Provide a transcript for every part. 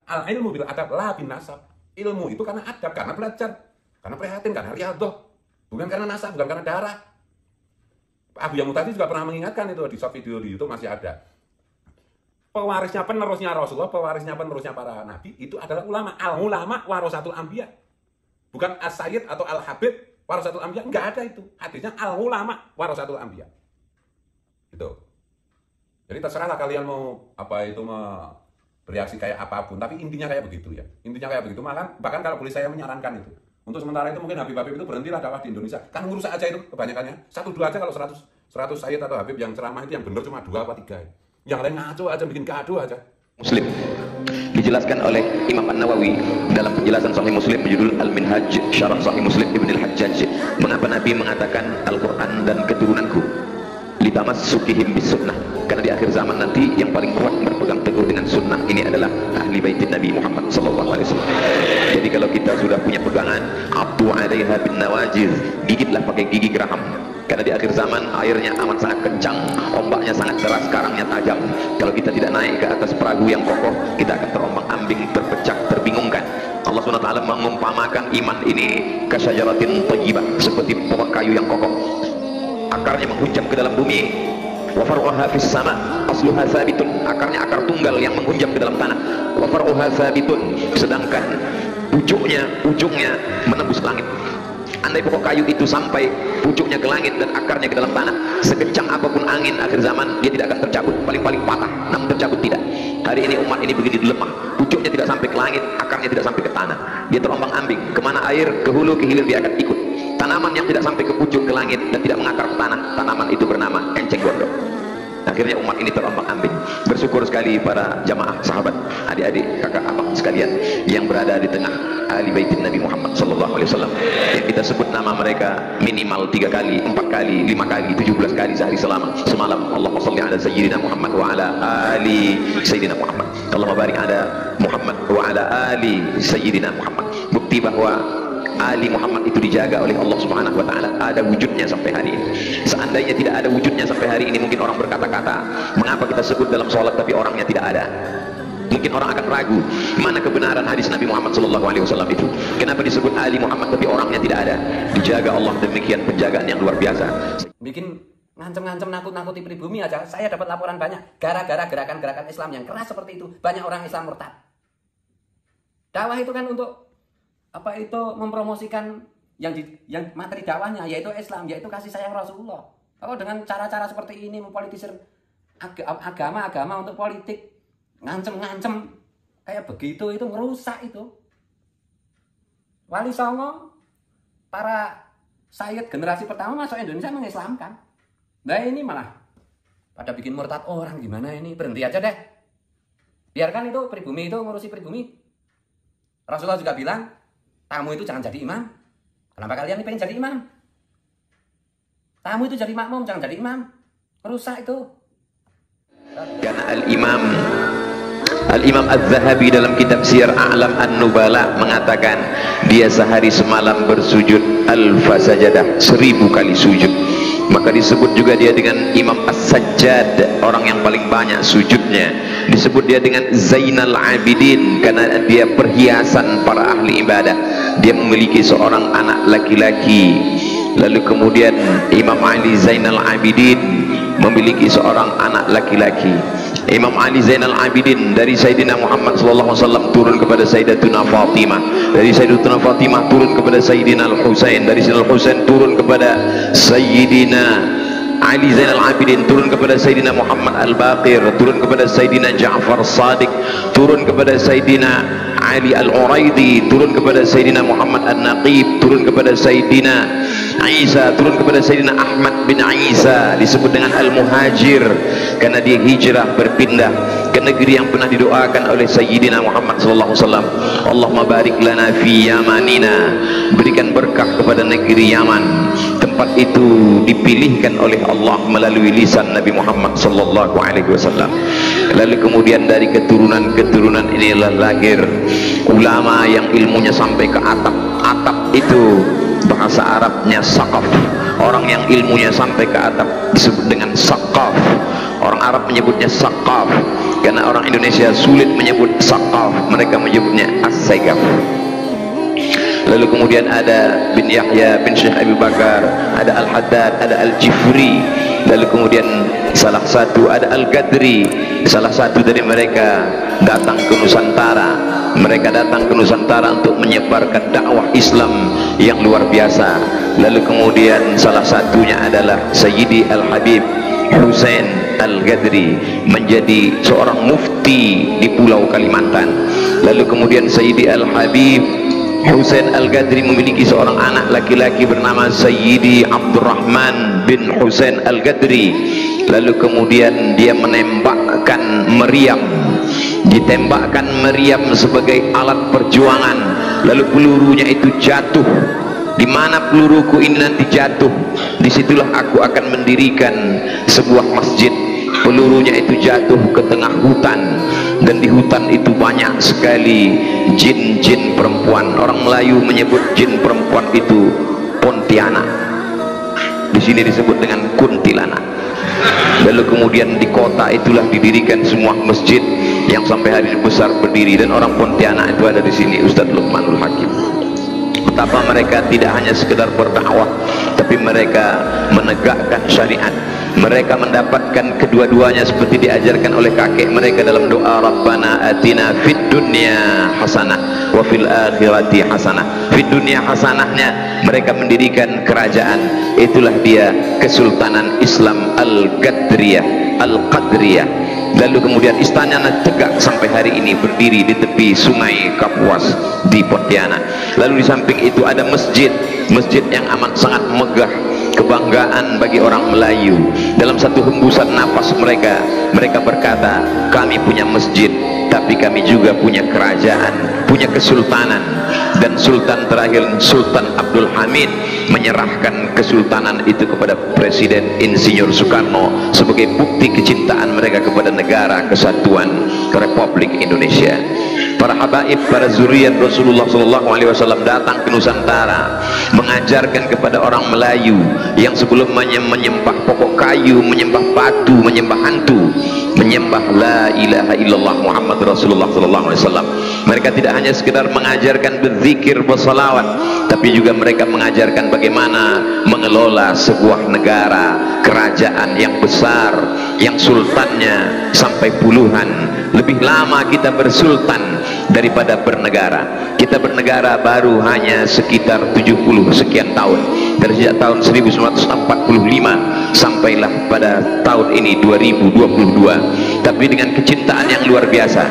Al ilmu bil adab la bin nasab. Ilmu itu karena adab, karena belajar, karena prihatin, karena riyadhah. Bukan karena nasab, bukan karena darah. Abu Yamut tadi juga pernah mengingatkan itu di short video di YouTube masih ada. Pewarisnya penerusnya Rasulullah, pewarisnya penerusnya para nabi itu adalah ulama. Al ulama warasatul anbiya. Bukan as-sayyid atau al-habib warasatul anbiya, enggak ada itu. Hadisnya al ulama warasatul anbiya. Gitu. Jadi terserahlah kalian mau apa itu mau bereaksi kayak apapun, tapi intinya kayak begitu ya. Intinya kayak begitu. Bahkan kalau boleh saya menyarankan itu. Untuk sementara itu mungkin Habib-Habib itu berhentilah dakwah di Indonesia. Kan ngerusak aja itu kebanyakannya. 1-2 aja kalau 100 sayyid atau Habib yang ceramah itu yang benar cuma 2 apa 3. Yang lain ngaco aja, bikin gaduh aja. Muslim dijelaskan oleh Imam An-Nawawi dalam penjelasan Sahih Muslim berjudul Al-Minhaj Syarah Sahih Muslim Ibn Al-Hajjaj. Mengapa Nabi mengatakan Al-Quran dan keturunanku litamassukihim bis sunnah, karena di akhir zaman nanti yang paling kuat berpegang teguh dengan sunnah ini adalah ahli baitin Nabi Muhammad sallallahu alaihi wasallam. Jadi kalau kita sudah punya pegangan abdu 'alaiha bin nawajiz, gigitlah pakai gigi geraham, karena di akhir zaman airnya amat sangat kencang, ombaknya sangat deras, karangnya tajam. Kalau kita tidak naik ke atas perahu yang kokoh, kita akan terombang-ambing, terpecah, terbingungkan. Allah SWT mengumpamakan iman ini kasyajaratin thayyibah, seperti pohon kayu yang kokoh, akarnya menghunjam ke dalam bumi. Wa far'uha fis sama, asluha tsabitun, akarnya akar tunggal yang menghunjam ke dalam tanah. Wa far'uha tsabitun, sedangkan ujungnya menembus langit. Andai pokok kayu itu sampai pucuknya ke langit dan akarnya ke dalam tanah, sekencang apapun angin akhir zaman dia tidak akan tercabut, paling-paling patah, namun tercabut tidak. Hari ini umat ini begini lemah, pucuknya tidak sampai ke langit, akarnya tidak sampai ke tanah, dia terombang-ambing, kemana air, ke hulu, ke hilir dia akan ikut. Tanaman yang tidak sampai ke pucuk, ke langit dan tidak mengakar ke tanah, tanaman itu bernama enceng gondok. Akhirnya umat ini terombang-ambing. Bersyukur sekali para jamaah, sahabat, adik-adik, kakak, abang sekalian yang berada di tengah ahli baitin Nabi Muhammad sallallahu alaihi wasallam, yang kita sebut nama mereka minimal 3 kali, 4 kali, 5 kali, 17 kali sehari semalam. Allahumma shalli ala sayyidina Muhammad wa ala ali sayyidina Muhammad. Allahumma barik ala Muhammad wa ala ali sayyidina Muhammad. Bukti bahwa Ali Muhammad itu dijaga oleh Allah Subhanahu wa taala, ada wujudnya sampai hari ini. Seandainya tidak ada wujudnya sampai hari ini, mungkin orang berkata-kata, mengapa kita sebut dalam sholat tapi orangnya tidak ada? Mungkin orang akan ragu, mana kebenaran hadis Nabi Muhammad sallallahu alaihi wasallam itu? Kenapa disebut Ali Muhammad tapi orangnya tidak ada? Dijaga Allah demikian penjagaan yang luar biasa. Bikin ngancem-ngancem nakut-nakuti pribumi aja, saya dapat laporan banyak gara-gara gerakan-gerakan Islam yang keras seperti itu, banyak orang Islam murtad. Dakwah itu kan untuk apa itu mempromosikan yang materi dakwahnya yaitu Islam, yaitu kasih sayang Rasulullah. Kalau dengan cara-cara seperti ini mempolitisir agama untuk politik, ngancem-ngancem kayak begitu, itu merusak itu. Wali Songo, para sayyid generasi pertama masuk Indonesia mengislamkan. Nah ini malah pada bikin murtad orang, gimana ini? Berhenti aja deh. Biarkan itu pribumi itu ngurusi pribumi. Rasulullah juga bilang, tamu itu jangan jadi imam. Kenapa kalian ini pengen jadi imam? Tamu itu jadi makmum, jangan jadi imam. Merusak itu. Karena Al-Imam Az-Zahabi dalam kitab Siyar A'lam An-Nubala mengatakan dia sehari semalam bersujud alfa sajadah, 1000 kali sujud. Maka disebut juga dia dengan Imam As-Sajjad, orang yang paling banyak sujudnya. Disebut dia dengan Zainal Abidin karena dia perhiasan para ahli ibadah. Dia memiliki seorang anak laki-laki. Lalu kemudian Imam Ali Zainal Abidin memiliki seorang anak laki-laki. Imam Ali Zainal Abidin dari Sayyidina Muhammad sallallahu alaihi wasallam turun kepada Sayyidatuna Fatimah, dari Sayyidatuna Fatimah turun kepada Sayyidina Al-Husain, dari Sayyidina Al-Husain turun kepada Sayyidina Ali Zainal Abidin, turun kepada Sayyidina Muhammad Al-Baqir, turun kepada Sayyidina Ja'far Sadiq, turun kepada Sayyidina Ali Al-Uraidi, turun kepada Sayyidina Muhammad An-Naqib, turun kepada Sayyidina Isa, turun kepada Sayyidina Ahmad bin Isa. Disebut dengan Al-Muhajir karena dia hijrah berpindah ke negeri yang pernah didoakan oleh Sayyidina Muhammad sallallahu alaihi wasallam. Allahumma barik lana fi yamanina, berikan berkah kepada negeri Yaman. Tempat itu dipilihkan oleh Allah melalui lisan Nabi Muhammad sallallahu alaihi wasallam. Lalu kemudian dari keturunan-keturunan inilah lahir ulama yang ilmunya sampai ke atap. Atap itu bahasa Arabnya saqaf. Orang yang ilmunya sampai ke atap disebut dengan saqaf. Orang Arab menyebutnya Saqaf, karena orang Indonesia sulit menyebut Saqaf, mereka menyebutnya As-Segaf. Lalu kemudian ada bin Yahya bin Syekh Abu Bakar, ada Al-Haddad, ada Al-Jifri. Lalu kemudian salah satu ada Al-Gadri, salah satu dari mereka datang ke Nusantara. Mereka datang ke Nusantara untuk menyebarkan dakwah Islam yang luar biasa. Lalu kemudian salah satunya adalah Sayyidi Al-Habib Husain Al-Gadri, menjadi seorang mufti di Pulau Kalimantan. Lalu kemudian Sayyidi Al-Habib Husain Al-Gadri memiliki seorang anak laki-laki bernama Sayyidi Abdurrahman bin Husain Al-Gadri. Lalu kemudian dia menembakkan meriam, ditembakkan meriam sebagai alat perjuangan. Lalu pelurunya itu jatuh. Di mana peluruku ini nanti jatuh, disitulah aku akan mendirikan sebuah masjid. Pelurunya itu jatuh ke tengah hutan, dan di hutan itu banyak sekali jin-jin perempuan. Orang Melayu menyebut jin perempuan itu Pontianak, di sini disebut dengan kuntilanak. Lalu kemudian di kota itulah didirikan semua masjid yang sampai hari ini besar berdiri, dan orang Pontianak itu ada di sini, Ustadz Luqmanul Hakim. Betapa mereka tidak hanya sekedar berdakwah, tapi mereka menegakkan syariat. Mereka mendapatkan kedua-duanya seperti diajarkan oleh kakek mereka dalam doa, Rabbana atina fid dunya hasanah wa fil akhirati hasanah. Fid dunya hasanahnya mereka mendirikan kerajaan, itulah dia Kesultanan Islam Al-Gadriyah, Al-Qadriyah. Lalu kemudian istananya tegak sampai hari ini berdiri di tepi sungai Kapuas di Pontianak. Lalu di samping itu ada masjid, masjid yang amat sangat megah, kebanggaan bagi orang Melayu. Dalam satu hembusan napas mereka berkata, kami punya masjid, tapi kami juga punya kerajaan, punya kesultanan. Dan sultan terakhir, Sultan Abdul Hamid, menyerahkan kesultanan itu kepada Presiden Insinyur Soekarno sebagai bukti kecintaan mereka kepada negara kesatuan Republik Indonesia. Para habaib, para zuriat Rasulullah SAW datang ke Nusantara mengajarkan kepada orang Melayu yang sebelumnya menyembah pokok kayu, menyembah batu, menyembah hantu, menyembah la ilaha illallah Muhammad Rasulullah SAW. Mereka tidak hanya sekedar mengajarkan berzikir, bersalawat, tapi juga mereka mengajarkan bagaimana mengelola sebuah negara, kerajaan yang besar, yang sultannya sampai puluhan. Lebih lama kita bersultan daripada bernegara. Kita bernegara baru hanya sekitar 70 sekian tahun, dari sejak tahun 1945 sampailah pada tahun ini 2022. Tapi dengan kecintaan yang luar biasa,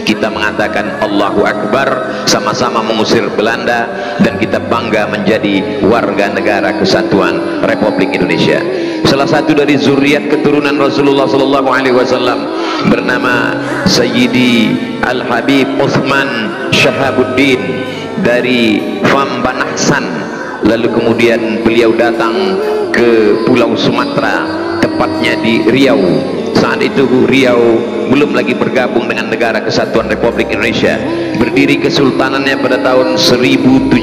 kita mengatakan Allahu Akbar, sama-sama mengusir Belanda, dan kita bangga menjadi warga negara kesatuan Republik Indonesia. Salah satu dari zuriat keturunan Rasulullah SAW bernama Sayyidi Al-Habib Uthman Shahabuddin dari Fambanahsan. Lalu kemudian beliau datang ke Pulau Sumatera, tepatnya di Riau. Saat itu Riau belum lagi bergabung dengan negara kesatuan Republik Indonesia. Berdiri kesultanannya pada tahun 1723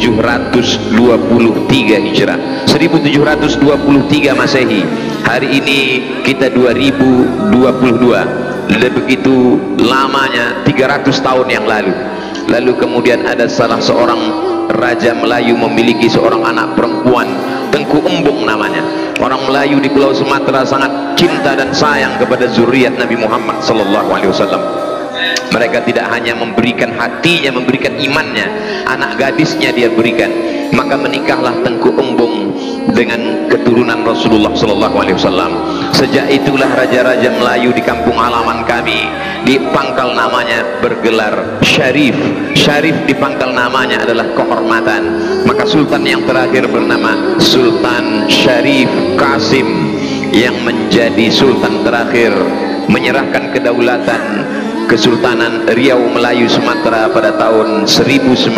Hijrah, 1723 Masehi. Hari ini kita 2022, begitu lamanya 300 tahun yang lalu. Lalu kemudian ada salah seorang raja Melayu memiliki seorang anak perempuan, Tengku Embung namanya. Orang Melayu di Pulau Sumatera sangat cinta dan sayang kepada zuriat Nabi Muhammad SAW. Mereka tidak hanya memberikan hatinya, memberikan imannya, anak gadisnya dia berikan. Maka menikahlah Tengku Embung dengan keturunan Rasulullah SAW. Sejak itulah raja-raja Melayu di kampung halaman kami di pangkal namanya bergelar Syarif. Syarif di pangkal namanya adalah kehormatan. Maka sultan yang terakhir bernama Sultan Syarif Qasim, yang menjadi sultan terakhir, menyerahkan kedaulatan Kesultanan Riau Melayu Sumatera pada tahun 1946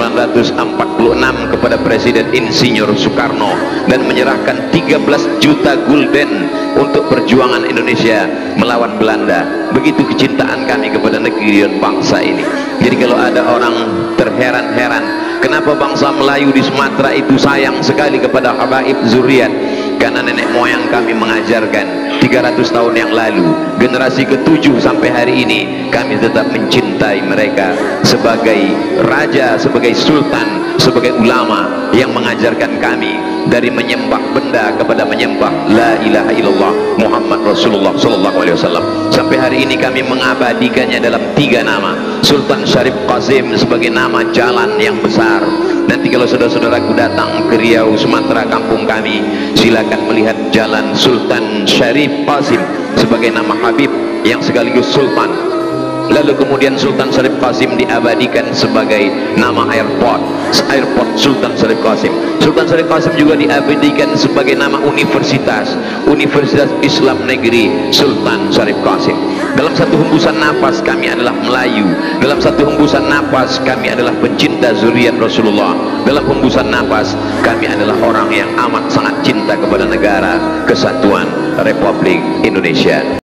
kepada Presiden Insinyur Soekarno, dan menyerahkan 13 juta gulden untuk perjuangan Indonesia melawan Belanda. Begitu kecintaan kami kepada negeri dan bangsa ini. Jadi kalau ada orang terheran-heran kenapa bangsa Melayu di Sumatera itu sayang sekali kepada habaib zuriat, karena nenek moyang kami mengajarkan 300 tahun yang lalu, generasi ke-7 sampai hari ini, kami tetap mencintai mereka sebagai raja, sebagai sultan, sebagai ulama yang mengajarkan kami dari menyembah benda kepada menyembah la ilaha illallah Muhammad Rasulullah sallallahu alaihi wasallam. Sampai hari ini kami mengabadikannya dalam 3 nama. Sultan Syarif Qasim sebagai nama jalan yang besar. Nanti kalau saudara-saudaraku datang ke Riau, Sumatera, kampung kami, silakan melihat jalan Sultan Syarif Qasim sebagai nama Habib yang sekaligus sultan. Lalu kemudian Sultan Syarif Qasim diabadikan sebagai nama airport Sultan Syarif Qasim. Sultan Syarif Qasim juga diabadikan sebagai nama Universitas Islam Negeri Sultan Syarif Qasim. Dalam satu hembusan nafas kami adalah Melayu, dalam satu hembusan nafas kami adalah pencinta zuriat Rasulullah, dalam hembusan nafas kami adalah orang yang amat sangat cinta kepada negara kesatuan Republik Indonesia.